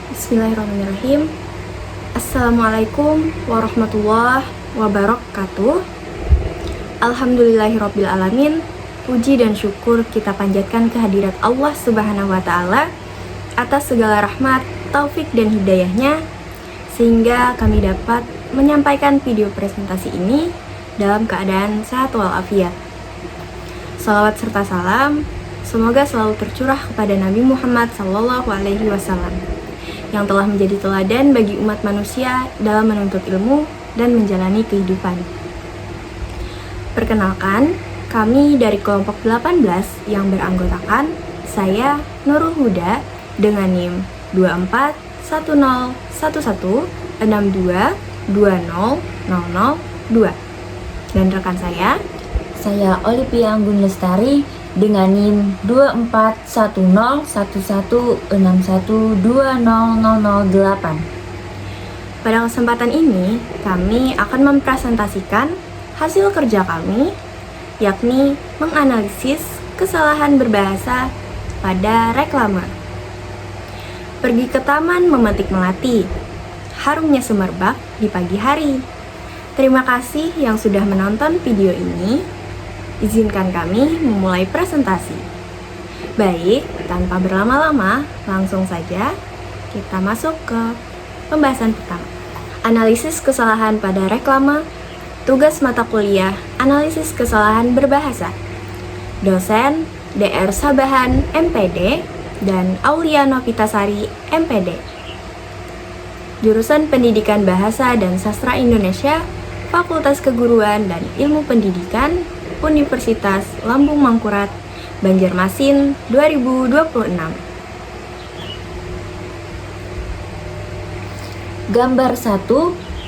Bismillahirrahmanirrahim. Assalamualaikum warahmatullahi wabarakatuh. Alhamdulillahirrabbilalamin. Puji dan syukur kita panjatkan kehadirat Allah Subhanahu wa Ta'ala atas segala rahmat, taufik dan hidayahnya, sehingga kami dapat menyampaikan video presentasi ini dalam keadaan sehat walafiat. Salawat serta salam semoga selalu tercurah kepada Nabi Muhammad SAW yang telah menjadi teladan bagi umat manusia dalam menuntut ilmu dan menjalani kehidupan. Perkenalkan, kami dari kelompok 18 yang beranggotakan saya Nurul Huda dengan NIM 241162200002 dan rekan saya Olivia Anggun Lestari dengan NIM 24101161200008. Pada kesempatan ini, kami akan mempresentasikan hasil kerja kami, yakni menganalisis kesalahan berbahasa pada reklame. Pergi ke taman memetik melati, harumnya semerbak di pagi hari. Terima kasih yang sudah menonton video ini. Izinkan kami memulai presentasi. Baik, tanpa berlama-lama, langsung saja kita masuk ke pembahasan pertama. Analisis kesalahan pada reklame, tugas mata kuliah analisis kesalahan berbahasa. Dosen DR Sabahan MPD dan Aulia Novitasari MPD. Jurusan Pendidikan Bahasa dan Sastra Indonesia, Fakultas Keguruan dan Ilmu Pendidikan, Universitas Lambung Mangkurat, Banjarmasin 2026. Gambar 1,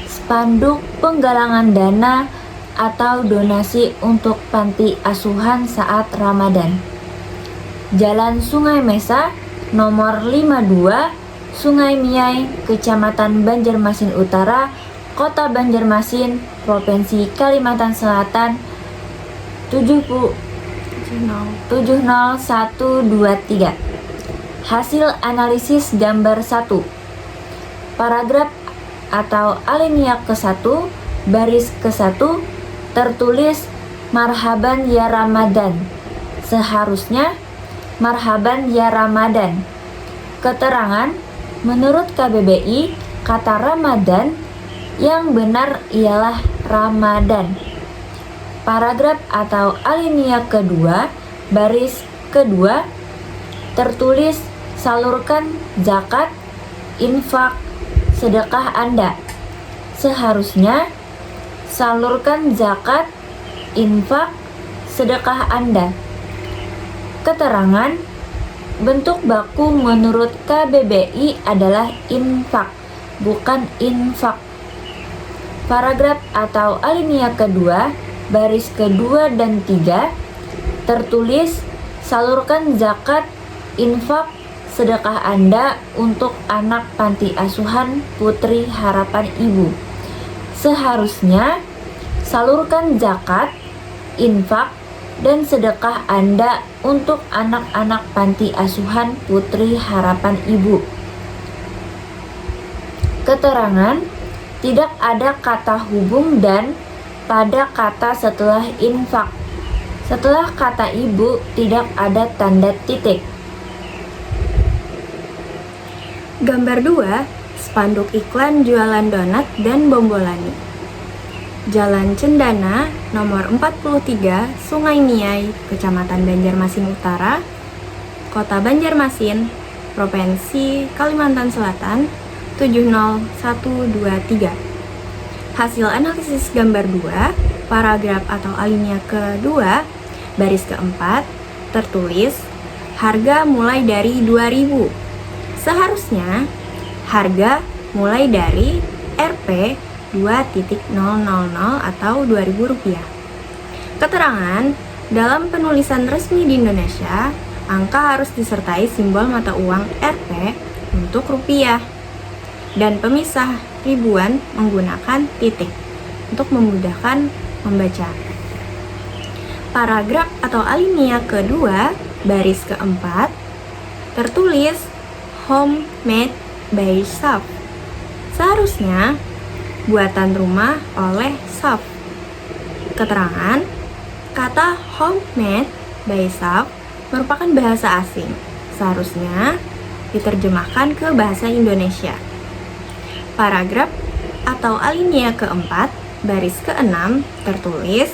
spanduk penggalangan dana atau donasi untuk panti asuhan saat Ramadan. Jalan Sungai Mesa, nomor 52, Sungai Miai, Kecamatan Banjarmasin Utara, Kota Banjarmasin, Provinsi Kalimantan Selatan 70123. Hasil analisis gambar 1. Paragraf atau alinea ke-1, baris ke-1, tertulis marhaban ya Ramadan. Seharusnya marhaban ya Ramadan. Keterangan, menurut KBBI, kata Ramadan yang benar ialah Ramadan. Paragraf atau alinea kedua, baris kedua, tertulis salurkan zakat, infak, sedekah Anda. Seharusnya salurkan zakat, infak, sedekah Anda. Keterangan, bentuk baku menurut KBBI adalah infak, bukan infak. Paragraf atau alinea kedua, baris kedua dan tiga, tertulis salurkan zakat, infak, sedekah Anda untuk anak panti asuhan Putri Harapan Ibu. Seharusnya salurkan zakat, infak, dan sedekah Anda untuk anak-anak panti asuhan Putri Harapan Ibu. Keterangan, tidak ada kata hubung dan pada kata setelah infak. Setelah kata ibu tidak ada tanda titik. Gambar 2, spanduk iklan jualan donat dan bombolani. Jalan Cendana, nomor 43, Sungai Miai, Kecamatan Banjarmasin Utara, Kota Banjarmasin, Provinsi Kalimantan Selatan 70123. Hasil analisis gambar 2, paragraf atau alinea kedua, baris keempat, tertulis harga mulai dari 2.000. Seharusnya harga mulai dari Rp 2.000 atau Rp2.000. Keterangan, dalam penulisan resmi di Indonesia, angka harus disertai simbol mata uang Rp untuk rupiah dan pemisah ribuan menggunakan titik untuk memudahkan membaca. Paragraf atau alinea kedua, baris keempat, tertulis homemade by Saf. Seharusnya buatan rumah oleh Saf. Keterangan, kata homemade by Saf merupakan bahasa asing. Seharusnya diterjemahkan ke bahasa Indonesia. Paragraf atau alinea keempat, baris ke-6 tertulis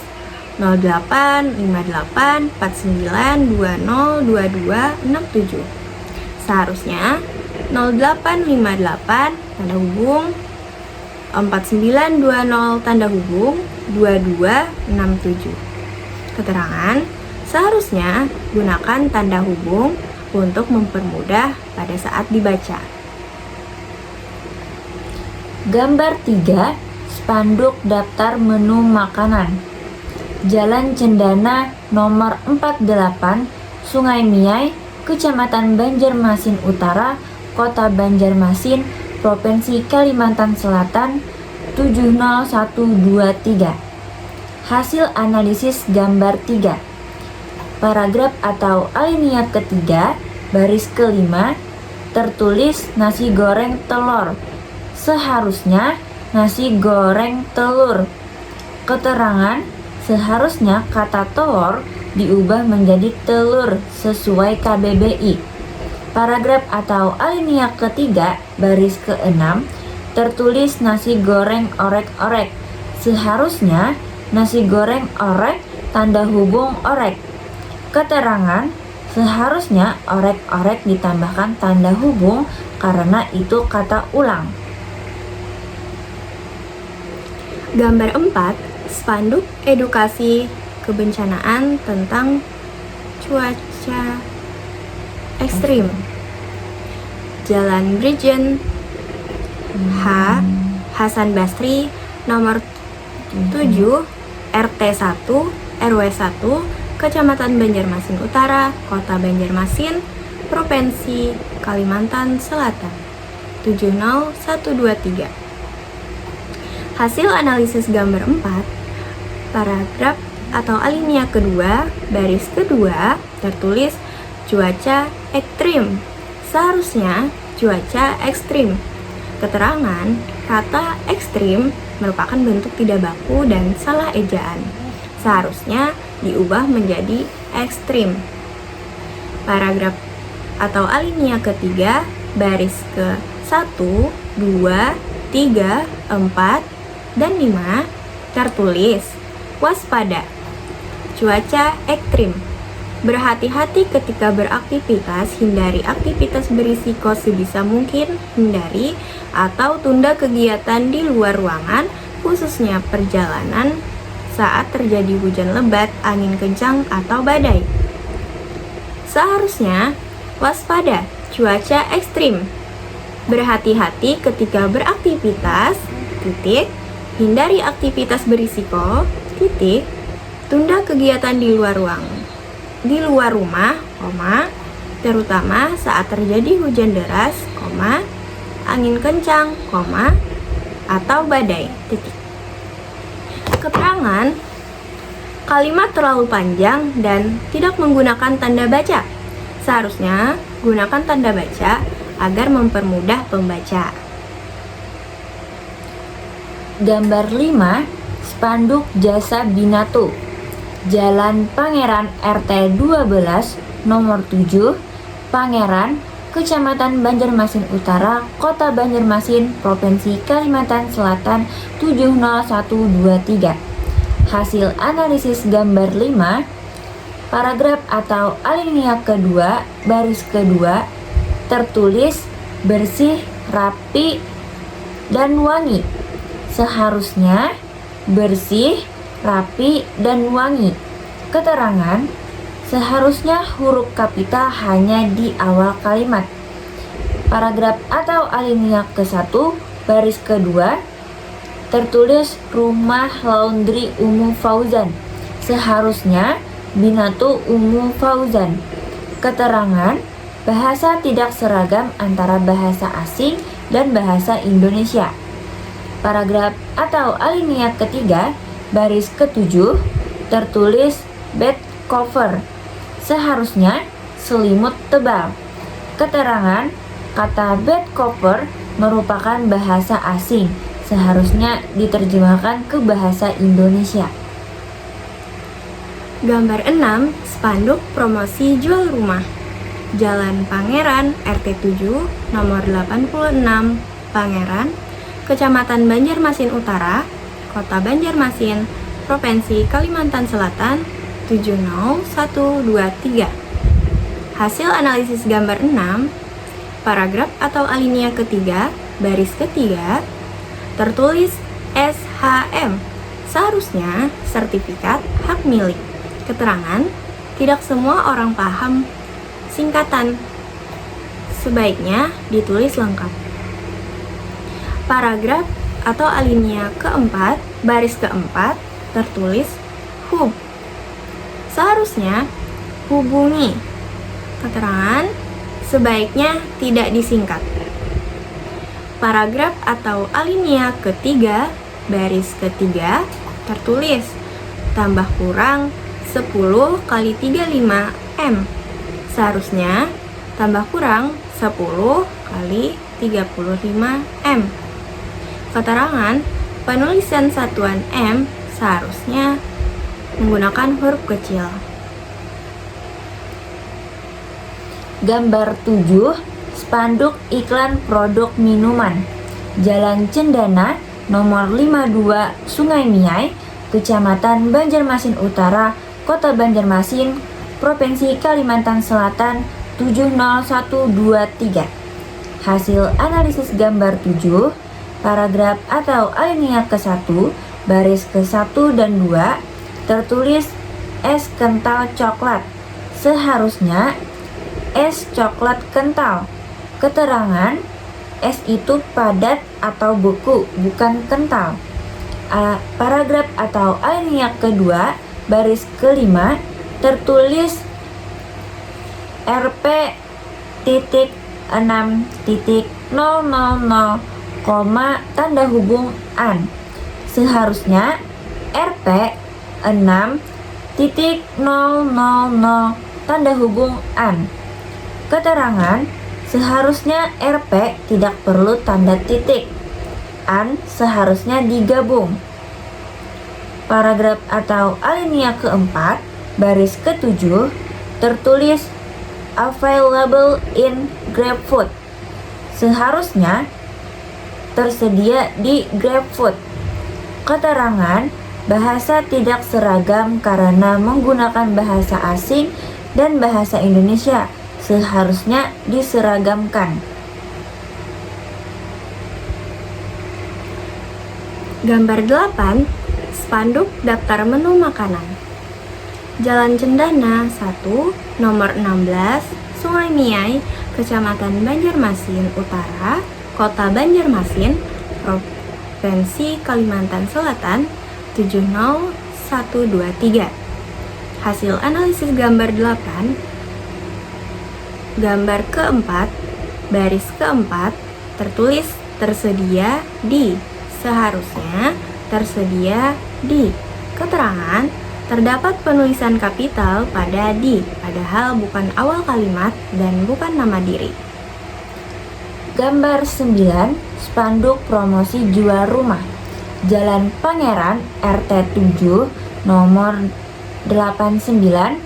085849202267. Seharusnya 0858 tanda hubung 4920 tanda hubung 2267. Keterangan, seharusnya gunakan tanda hubung untuk mempermudah pada saat dibaca. Gambar 3, spanduk daftar menu makanan. Jalan Cendana nomor 48, Sungai Miai, Kecamatan Banjarmasin Utara, Kota Banjarmasin, Provinsi Kalimantan Selatan 70123. Hasil analisis gambar 3. Paragraf atau alinea ketiga, baris ke-5 tertulis nasi goreng telur. Seharusnya nasi goreng telur. Keterangan, seharusnya kata telur diubah menjadi telur sesuai KBBI. Paragraf atau alinea ketiga, baris ke-6 tertulis nasi goreng orek-orek. Seharusnya nasi goreng orek tanda hubung orek. Keterangan, seharusnya orek-orek ditambahkan tanda hubung karena itu kata ulang. Gambar 4, spanduk edukasi kebencanaan tentang cuaca ekstrim. Jalan Brigjen H. Hasan Basri nomor 7 RT 1 RW 1 Kecamatan Banjarmasin Utara, Kota Banjarmasin, Provinsi Kalimantan Selatan 70123. Hasil analisis gambar 4, paragraf atau alinea kedua, baris kedua tertulis cuaca ekstrim. Seharusnya cuaca ekstrim. Keterangan, kata ekstrim merupakan bentuk tidak baku dan salah ejaan. Seharusnya diubah menjadi ekstrim. Paragraf atau alinea ketiga, baris ke 1, 2, 3, 4, dan 5 tertulis waspada. Cuaca ekstrim. Berhati-hati ketika beraktivitas, hindari aktivitas berisiko sebisa mungkin, hindari atau tunda kegiatan di luar ruangan, khususnya perjalanan saat terjadi hujan lebat, angin kencang, atau badai. Seharusnya waspada cuaca ekstrim. Berhati-hati ketika beraktivitas, titik, hindari aktivitas berisiko, titik, tunda kegiatan di luar rumah, terutama saat terjadi hujan deras, angin kencang, atau badai, titik. Keterangan, kalimat terlalu panjang dan tidak menggunakan tanda baca. Seharusnya gunakan tanda baca agar mempermudah pembaca. Gambar 5, spanduk jasa Binato. Jalan Pangeran RT 12 nomor 7, Pangeran, Kecamatan Banjarmasin Utara, Kota Banjarmasin, Provinsi Kalimantan Selatan 70123. Hasil analisis gambar 5, paragraf atau alinea kedua, baris kedua tertulis bersih, rapi, dan wangi. Seharusnya bersih, rapi, dan wangi. Keterangan, seharusnya huruf kapital hanya di awal kalimat. Paragraf atau alinea ke-1, baris kedua tertulis rumah laundry Umu Fauzan. Seharusnya Binato Umu Fauzan. Keterangan, bahasa tidak seragam antara bahasa asing dan bahasa Indonesia. Paragraf atau alinea ketiga, baris ke-7 tertulis bed cover. Seharusnya selimut tebal. Keterangan, Kata bed cover merupakan bahasa asing, seharusnya diterjemahkan ke bahasa Indonesia. Gambar 6, spanduk promosi jual rumah. Jalan Pangeran, RT 7, nomor 86, Pangeran, Kecamatan Banjarmasin Utara, Kota Banjarmasin, Provinsi Kalimantan Selatan, 70123. Hasil analisis gambar 6, paragraf atau alinea ketiga, baris ketiga, tertulis SHM, seharusnya sertifikat hak milik. Keterangan, tidak semua orang paham singkatan, sebaiknya ditulis lengkap. Paragraf atau alinea keempat, baris keempat, tertulis hub, seharusnya hubungi. Keterangan, sebaiknya tidak disingkat. Paragraf atau alinea ketiga, baris ketiga, tertulis tambah kurang 10 kali 35 M, seharusnya tambah kurang 10 kali 35 M. Keterangan, penulisan satuan M seharusnya menggunakan huruf kecil. Gambar 7, spanduk iklan produk minuman. Jalan Cendana, nomor 52, Sungai Miai, Kecamatan Banjarmasin Utara, Kota Banjarmasin, Provinsi Kalimantan Selatan, 70123. Hasil analisis gambar 7, paragraf atau alinea ke-1, baris ke-1 dan 2, tertulis es kental coklat, seharusnya es coklat kental. Keterangan, es itu padat atau beku, bukan kental. Paragraf atau alinea kedua, baris ke-5, tertulis RP.6.000, tanda hubung an. Seharusnya RP6.000, tanda hubung an. Keterangan, seharusnya RP tidak perlu tanda titik. An seharusnya digabung. Paragraf atau alinea keempat, baris ke-7, tertulis available in GrabFood, seharusnya tersedia di GrabFood. Keterangan, bahasa tidak seragam karena menggunakan bahasa asing dan bahasa Indonesia, seharusnya diseragamkan. Gambar 8, spanduk daftar menu makanan. Jalan Cendana 1, nomor 16, Sungai Miai, Kecamatan Banjarmasin Utara, Kota Banjarmasin, Provinsi Kalimantan Selatan, 70123. Hasil analisis gambar 8, gambar keempat, baris keempat, tertulis tersedia di, seharusnya tersedia di. Keterangan, terdapat penulisan kapital pada di, padahal bukan awal kalimat dan bukan nama diri. Gambar 9, spanduk promosi jual rumah. Jalan Pangeran, RT 7, nomor 89,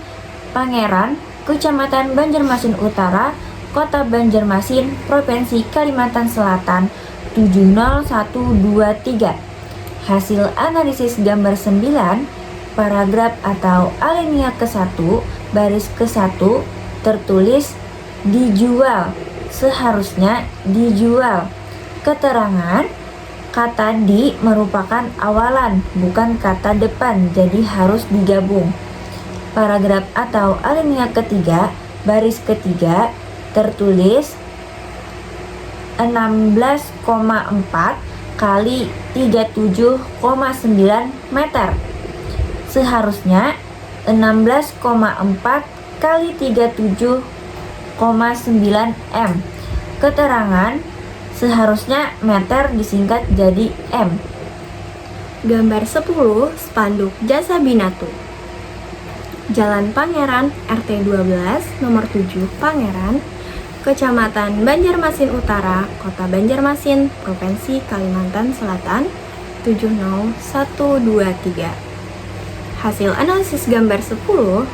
Pangeran, Kecamatan Banjarmasin Utara, Kota Banjarmasin, Provinsi Kalimantan Selatan, 70123. Hasil analisis gambar 9, paragraf atau alinea ke-1, baris ke-1, tertulis dijual, seharusnya dijual. Keterangan, kata di merupakan awalan, bukan kata depan, jadi harus digabung. Paragraf atau alinea ketiga, baris ketiga, tertulis 16,4 kali 37,9 meter. Seharusnya 16,4 kali 37,9 M. Keterangan, seharusnya meter disingkat jadi M. Gambar 10, spanduk Jasa Binatu. Jalan Pangeran, RT 12, nomor 7, Pangeran, Kecamatan Banjarmasin Utara, Kota Banjarmasin, Provinsi Kalimantan Selatan 70123. Hasil analisis gambar 10,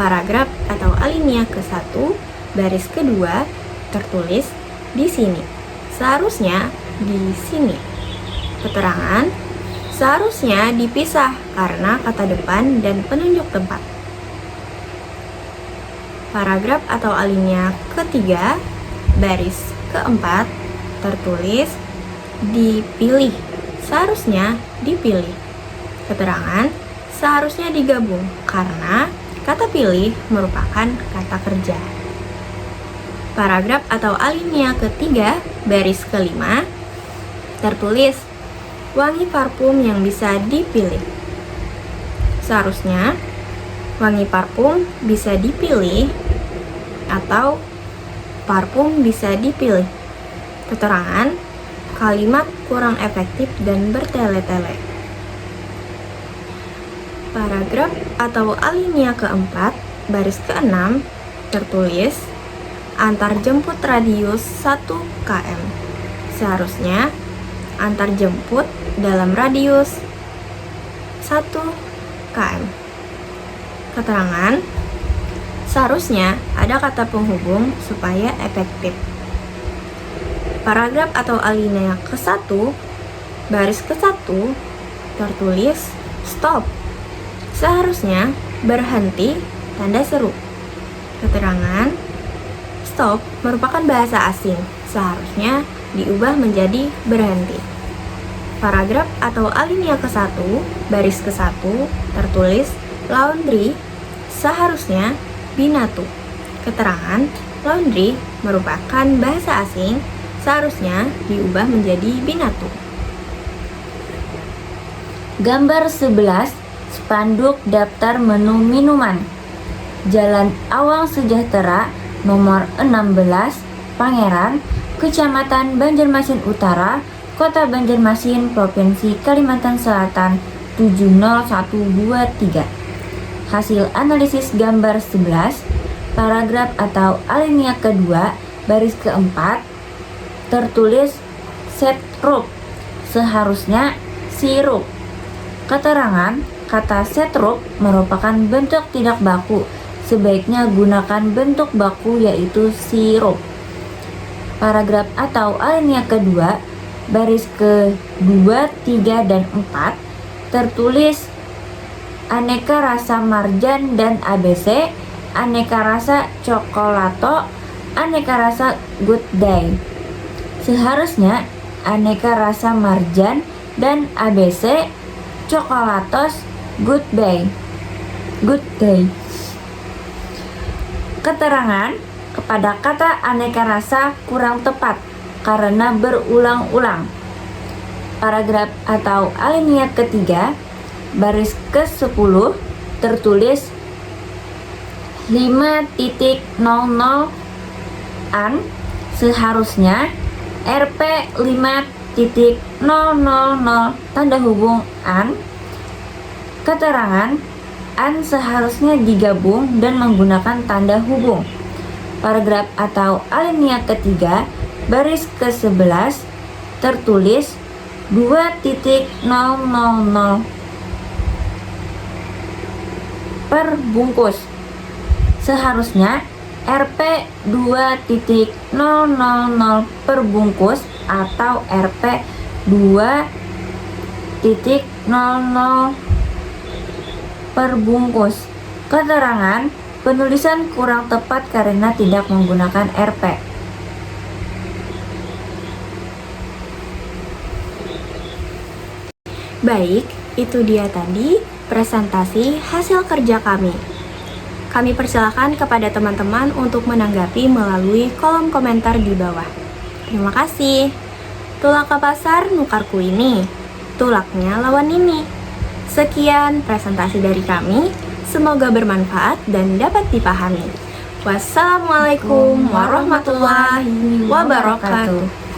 paragraf atau alinea ke-1, baris kedua, tertulis di sini. Seharusnya di sini. Keterangan, seharusnya dipisah karena kata depan dan penunjuk tempat. Paragraf atau alinea ketiga, baris keempat, tertulis dipilih. Seharusnya dipilih. Keterangan, seharusnya digabung karena kata pilih merupakan kata kerja. Paragraf atau alinea ketiga, baris kelima, tertulis wangi parfum yang bisa dipilih. Seharusnya wangi parfum bisa dipilih atau parfum bisa dipilih. Keterangan, kalimat kurang efektif dan bertele-tele. Paragraf atau alinea keempat, baris keenam, tertulis antar jemput radius 1 km. Seharusnya antar jemput dalam radius 1 km. Keterangan, seharusnya ada kata penghubung supaya efektif. Paragraf atau alinea ke-1, baris ke-1, tertulis stop. Seharusnya berhenti, tanda seru. Keterangan, stop merupakan bahasa asing, seharusnya diubah menjadi berhenti. Paragraf atau alinea ke-1, baris ke-1, tertulis laundry, seharusnya binatu. Keterangan, laundry merupakan bahasa asing, seharusnya diubah menjadi binatu. Gambar 11, spanduk daftar menu minuman. Jalan Awang Sejahtera, nomor 16, Pangeran, Kecamatan Banjarmasin Utara, Kota Banjarmasin, Provinsi Kalimantan Selatan 70123. Hasil analisis gambar 11, paragraf atau alinea kedua, baris keempat, tertulis setruk, seharusnya sirup. Keterangan, kata setruk merupakan bentuk tidak baku, sebaiknya gunakan bentuk baku yaitu sirup. Paragraf atau alinea kedua, baris ke-2, 3, dan 4, tertulis aneka rasa marjan dan ABC, aneka rasa coklato, aneka rasa good day. Seharusnya aneka rasa marjan dan ABC, coklatos, good day. Keterangan, kepada kata aneka rasa kurang tepat karena berulang-ulang. Paragraf atau alinea ketiga, baris ke-10, tertulis 5.00 an, seharusnya RP 5.000 tanda hubung an. Keterangan, an seharusnya digabung dan menggunakan tanda hubung. Paragraf atau alinea ketiga, baris ke-11, tertulis 2.000 per bungkus. Seharusnya RP 2.000 per bungkus atau RP 2.00 per bungkus. Keterangan, penulisan kurang tepat karena tidak menggunakan RP. Baik, itu dia tadi presentasi hasil kerja kami. Kami persilakan kepada teman-teman untuk menanggapi melalui kolom komentar di bawah. Terima kasih. Tulak ke pasar nukarku ini, tulaknya lawan ini. Sekian presentasi dari kami, semoga bermanfaat dan dapat dipahami. Wassalamualaikum warahmatullahi wabarakatuh.